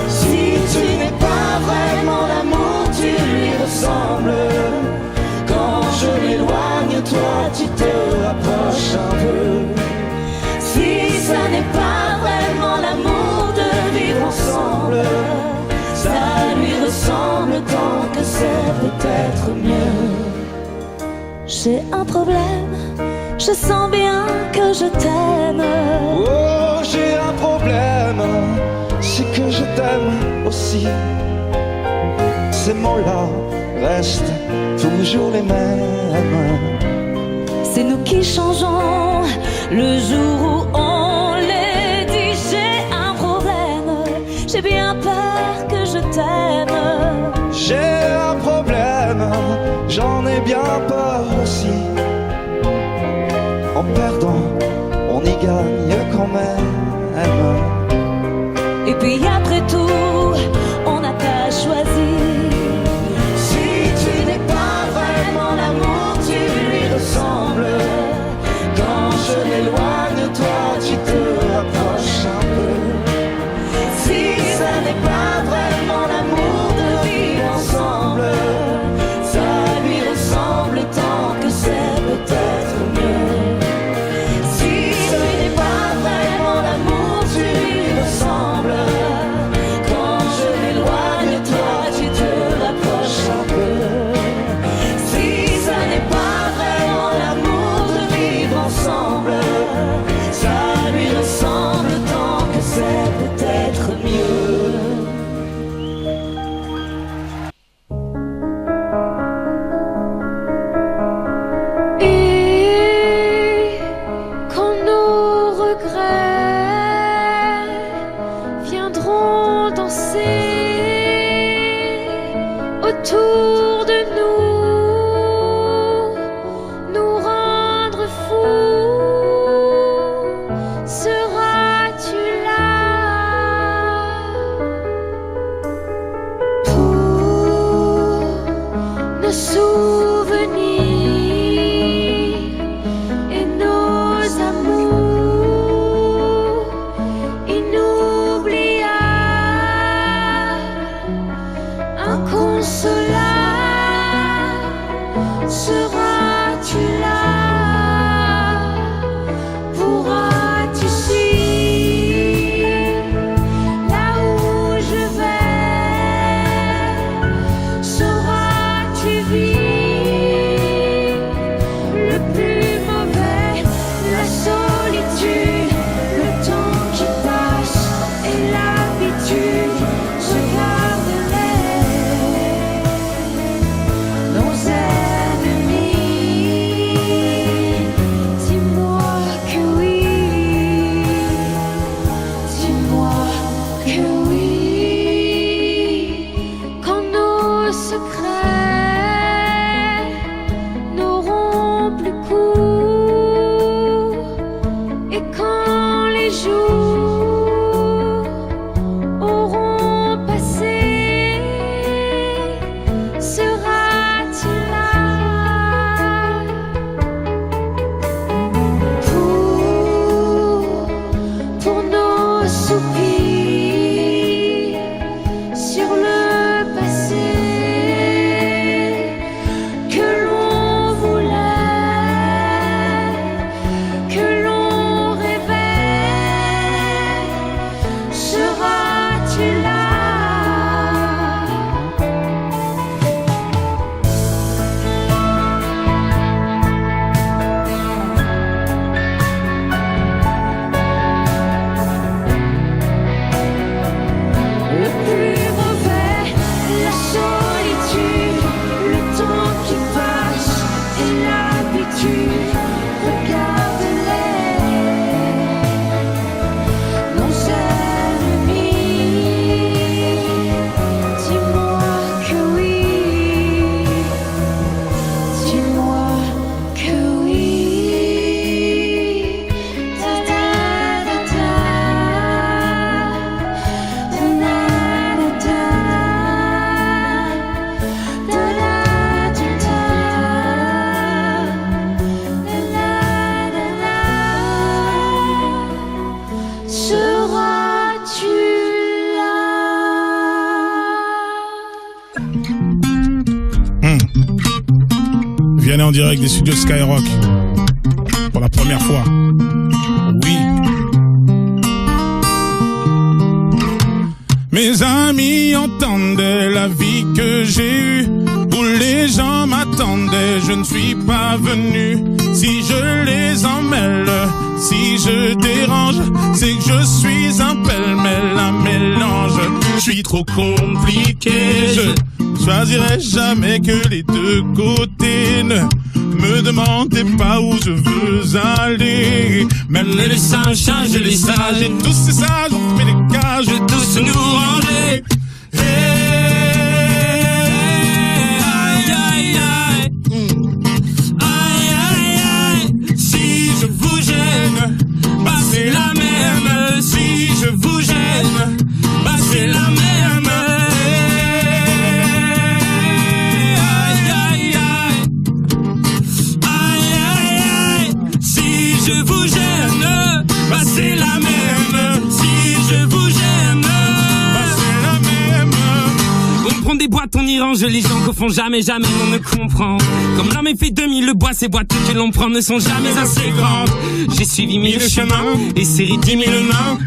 Si tu n'es pas vraiment l'amour, tu lui ressembles. Quand je m'éloigne, toi tu te rapproches un peu.
Si ça n'est pas vraiment l'amour de vivre ensemble, ça lui ressemble tant que c'est peut-être mieux. J'ai un problème, je sens bien que je t'aime.
Oh, j'ai un problème, c'est que
t'aime aussi. Ces mots-là restent toujours les mêmes.
C'est nous qui changeons le jour où on les dit. J'ai un problème, j'ai bien peur que je t'aime.
J'ai un problème, j'en ai bien peur aussi. En perdant, on y gagne quand même.
Et puis après tout, on n'a pas choisi.
Si tu n'es pas vraiment l'amour, tu lui ressembles. Quand je m'éloigne, toi tu te rapproches un peu. Si ça n'est pas vraiment l'amour de vivre ensemble, ça lui ressemble tant que c'est peut-être mieux. Si ce n'est pas vraiment l'amour, tu lui ressembles. Quand je m'éloigne, toi tu te rapproches un peu. Si ça n'est pas vraiment l'amour de vivre ensemble, ça lui ressemble tant que c'est peut-être mieux.
Et quand nos regrets viendront danser autour de nous rendre fous, seras-tu là pour nos souvenirs et nos amours inoubliables, inconsolables, seras-tu là? Pourras-tu suivre là où je vais? Sauras-tu vivre le plus mauvais, la solitude, le temps qui passe et l'habitude? Regarde-les, nos ennemis. Dis-moi que oui, dis-moi que oui. Quand nos secrets n'auront plus cours et quand les jours auront passé, seras-tu là pour nos soupirs sur le passé que l'on voulait, que l'on rêvait? Seras-tu là? Le plus mauvais, la solitude, le temps qui passe et l'habitude. Regarde-les, nos ennemis. Dis-moi que oui, dis-moi que oui. Da da da da, da da da da, da da da da. Seras-tu là?
Vianney en direct des studios Skyrock pour la première fois. Oui. Mes amis entendaient la vie que j'ai eue, où les gens m'attendaient, je ne suis pas venu. Si je les emmêle, si je dérange, c'est que je suis un pêle-mêle, un mélange. Je suis trop compliqué, je choisirai jamais que les deux côtés. Ne me demandez pas où je veux aller. Même les singes, les sages, et tous ces sages ont fait des cages, tous nous ranger.
C'est la même, si je vous gêne, bah c'est la même. Aïe aïe aïe, aïe aïe aïe, si je vous gêne, bah c'est la même. Si je vous gêne, bah c'est la même.
On prend des boîtes, on y range les gens qu'au fond jamais on ne comprend. Comme l'homme est fait 2000, le bois, ces boîtes que l'on prend ne sont jamais assez grandes. J'ai suivi 1000 chemins et serré 10 000 mains.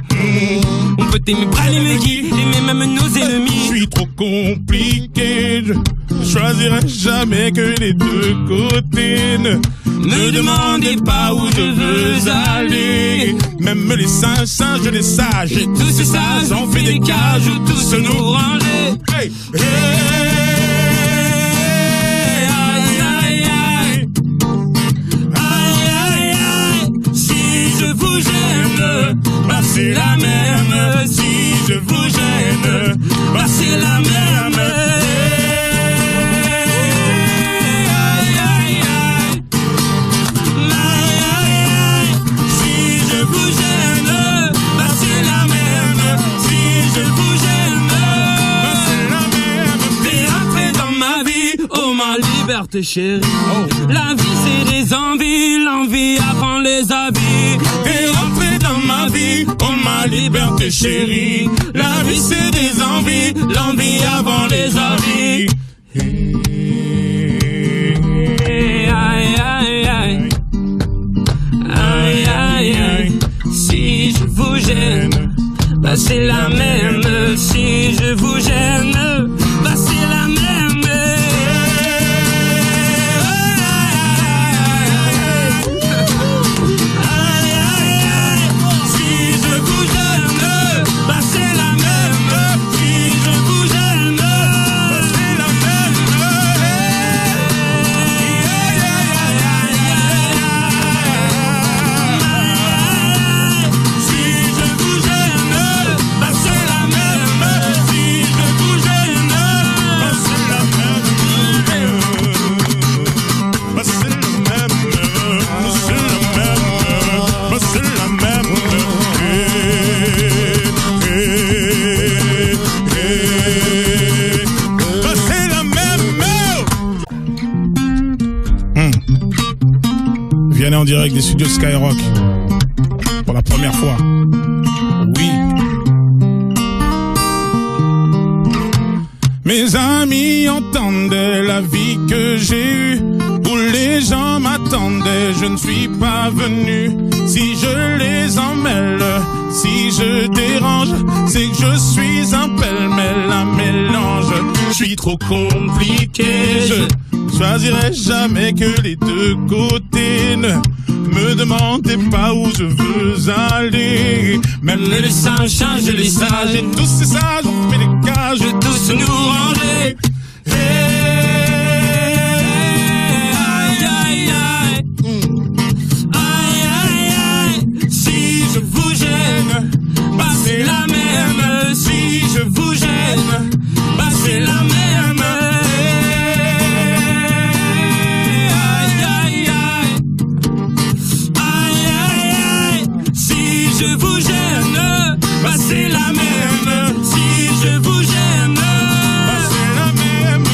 On peut aimer brailler me guider, aimer même nos ennemis.
Je suis trop compliqué, je choisirai jamais que les deux côtés. Ne me demandez pas où je veux aller. Même les singes, les sages, et tous ces sages ont fait des cages où tous nous ranger. Hey, hey.
Je vous gêne, bah c'est la même. Si je vous gêne, bah c'est la même. Aïe aïe aïe, aïe aïe aïe. Si je vous gêne, bah c'est la même. Si je vous gêne, bah c'est la même. T'es entré dans ma vie, oh ma liberté chérie. La vie c'est des envies, l'envie avant les avis.
T'es rentré dans ma vie, oh ma liberté chérie. La vie c'est des envies, l'envie avant les avis.
Aïe aïe aïe, aïe aïe aïe. Si je vous gêne, bah c'est la même. Si je vous gêne, bah c'est la même.
Vianney en direct des studios Skyrock pour la première fois. Oui. Mes amis entendaient la vie que j'ai eue, où les gens m'attendaient, je ne suis pas venu. Si je les emmêle, si je dérange, c'est que je suis un pêle-mêle, un mélange. Je suis trop compliqué, je choisirai jamais que les deux côtés. Ne me demandez pas où je veux aller. Même les singes, les sages, et tous ces sages ont fait des cages, tous nous ranger.
Aïe aïe aïe, aïe aïe aïe. Si je vous gêne, bah c'est la même. Si je vous gêne, bah c'est la même. Je vous gêne, bah c'est la même. Si je vous gêne, bah c'est la même.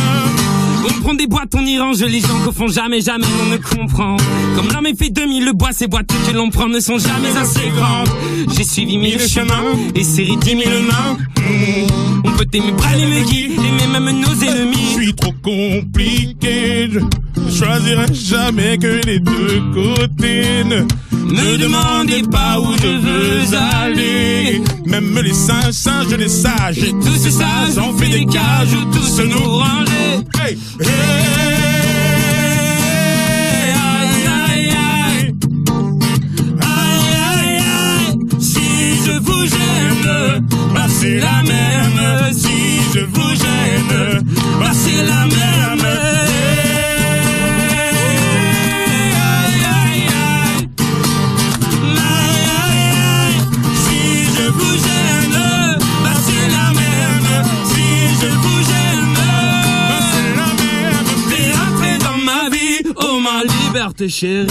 On prend des boîtes, on y range les gens qu'au fond jamais on ne comprend. Comme l'homme est fait 2000, le bois, ces boîtes que l'on prend ne sont jamais assez grandes. J'ai suivi 1000 chemins et serré 10 000 mains. On peut aimer brailler me guider, aimer même nos ennemis.
Je suis trop compliqué, je choisirai jamais que les deux côtés. Ne Ne demandez pas où je veux aller. Même les singes, les sages, et tous ces sages ont fait des cages où tous nous ranger. Hey, hey, aïe, aïe, aïe. Aïe, aïe, aïe. Si je vous gêne, bah c'est la même. Si je vous gêne, bah c'est la même.
Liberté chérie,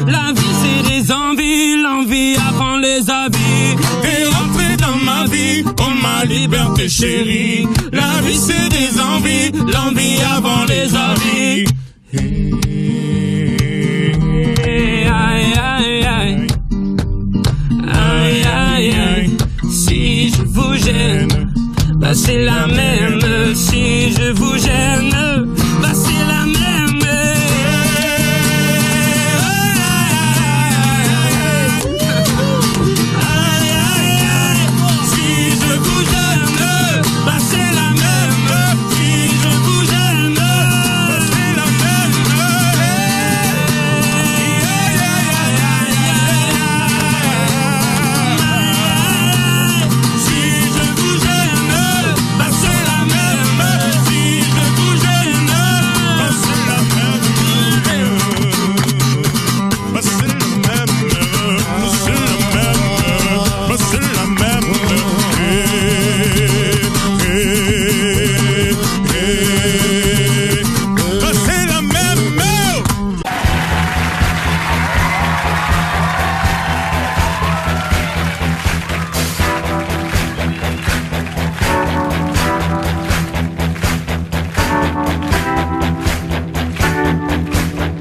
la vie c'est des envies, l'envie avant les avis.
T'es rentré dans ma vie, oh ma liberté chérie. La vie c'est des envies, l'envie avant les avis.
Aïe aïe aïe, aïe aïe aïe. Si je vous gêne, bah c'est la même. Si je vous gêne, bah c'est la même.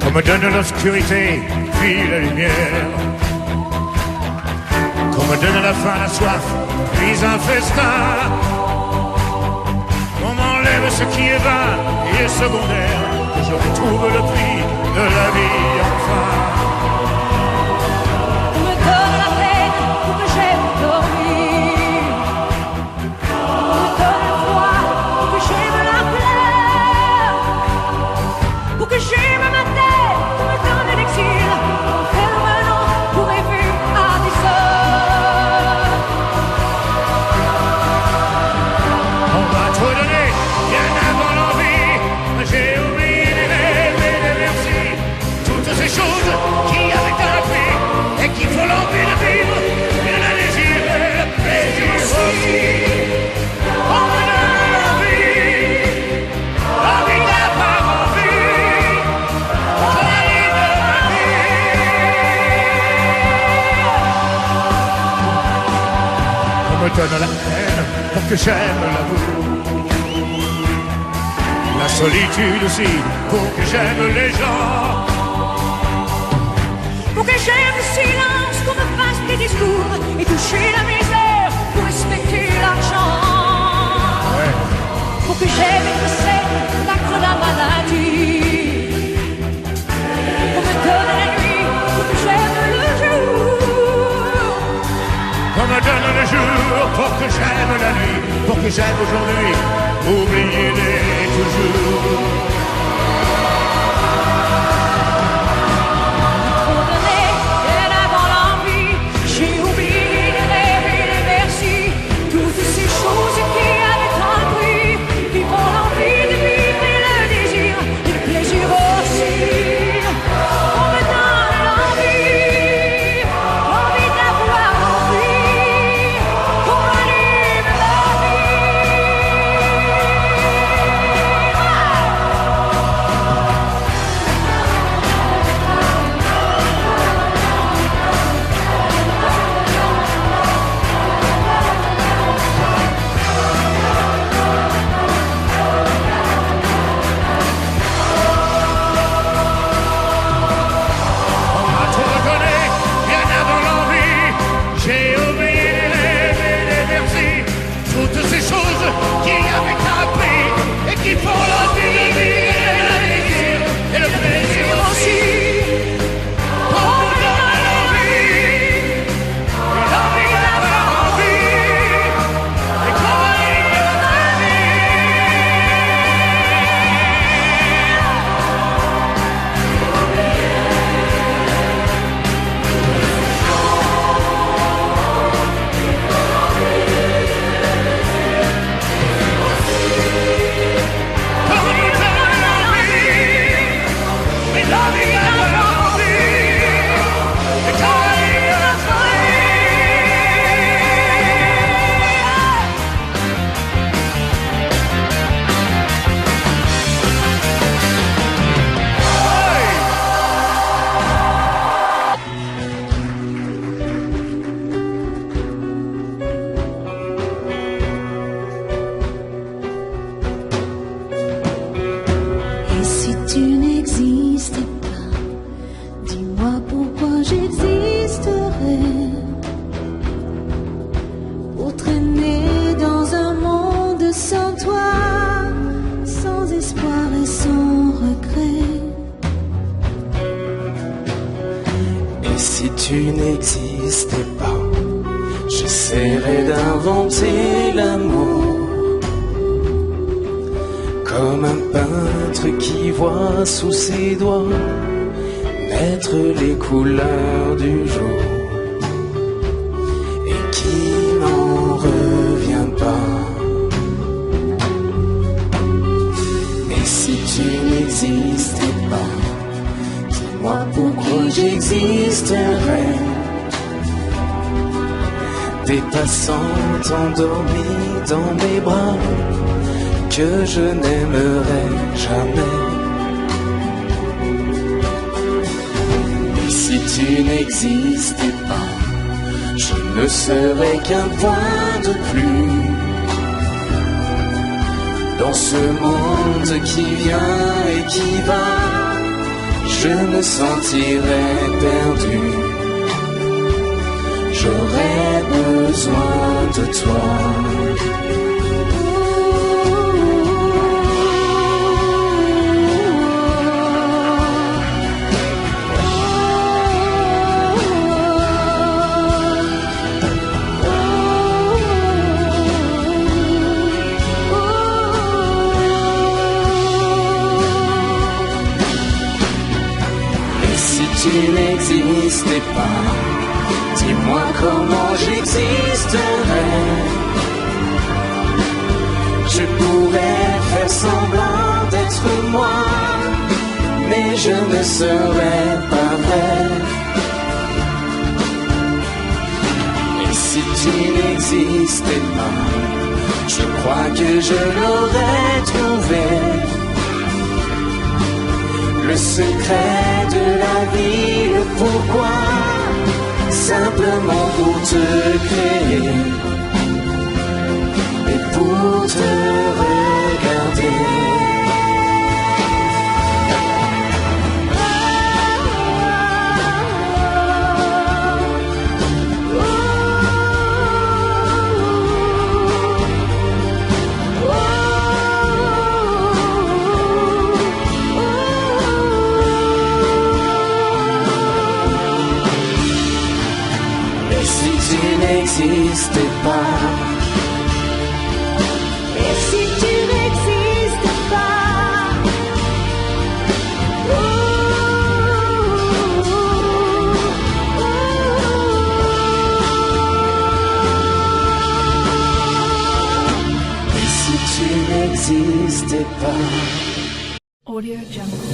On me donne l'obscurité, puis la lumière. Qu'on me donne la faim, la soif, puis un festin. On m'enlève ce qui est vain et secondaire, que je retrouve le prix de la vie enfin.
On me donne la peine pour que j'aime dormir. On me donne le froid pour que j'aime la fleur. Pour que j'aime ma tête.
Donne la haine pour que j'aime l'amour, la solitude aussi pour que j'aime les gens,
pour que j'aime le silence, qu'on me fasse des discours et toucher la misère pour respecter l'argent,
ouais.
Pour que j'aime être saine, l'acte de la maladie, pour me donner la nuit, pour que j'aime le jour,
qu'on me donne le jour pour que j'aime la nuit, pour que j'aime aujourd'hui, oubliez-les toujours.
Pour donner bien avant l'envie, j'ai oublié les rêves et les merci, toutes ces choses qui avaient un prix, qui font l'envie de vivre et le désir, et le plaisir aussi. On me donne l'envie d'avoir envie, qu'on m'allume la vie.
n'existait pas, j'essaierais d'inventer l'amour. Comme un peintre qui voit sous ses doigts naître les couleurs du jour et qui n'en revient pas. Et si tu n'existais pas, dis-moi pourquoi j'existerais. Des passants endormis dans mes bras que je n'aimerais jamais. Et si tu n'existais pas, je ne serais qu'un point de plus dans ce monde qui vient et qui va. Je me sentirais perdu. J'aurais besoin de toi. Tu n'existais pas, dis-moi comment j'existerais. Je pourrais faire semblant d'être moi, mais je ne serais pas vrai. Et si tu n'existais pas, je crois que je l'aurais trouvé. Le secret de la vie, le pourquoi, simplement pour te créer et pour te regarder. N'existais pas.
Et si tu n'existais pas,
Et si tu n'existais pas.
Audio Jungle.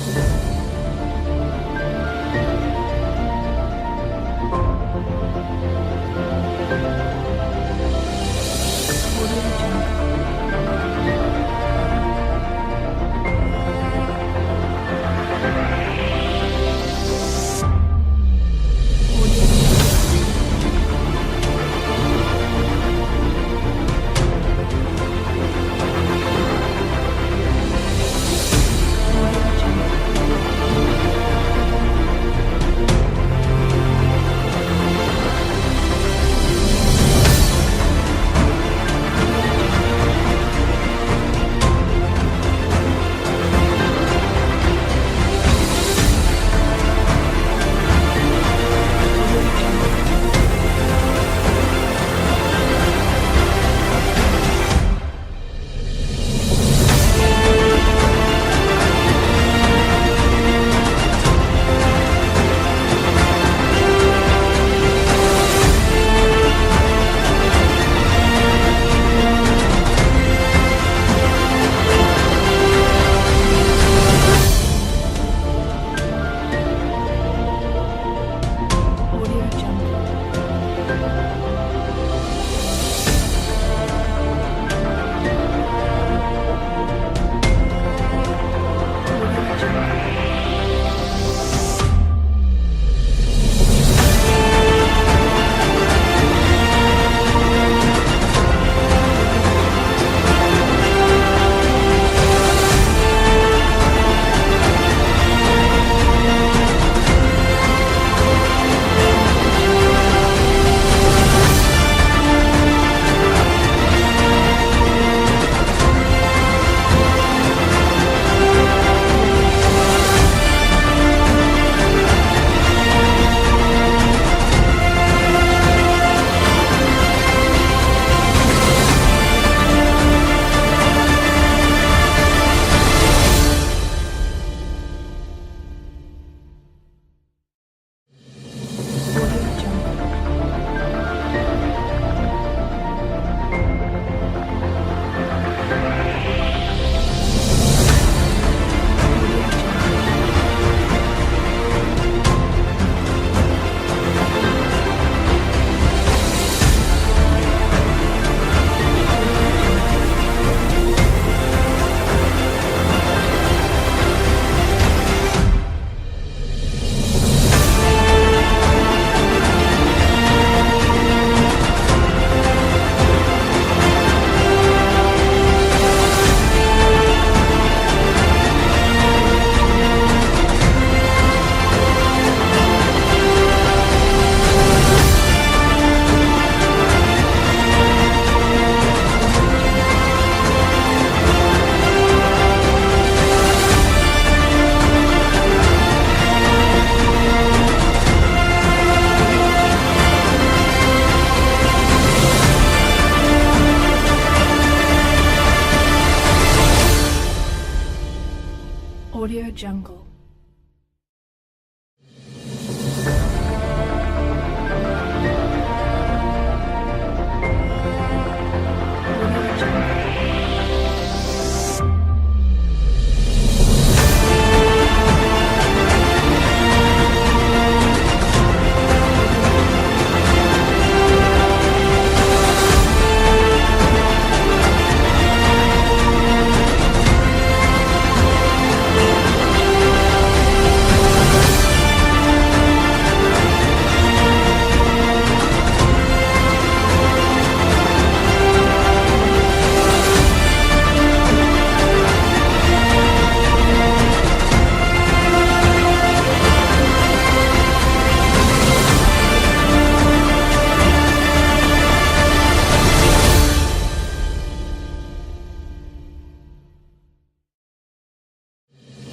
Audio Jungle.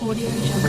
Audio Jungle.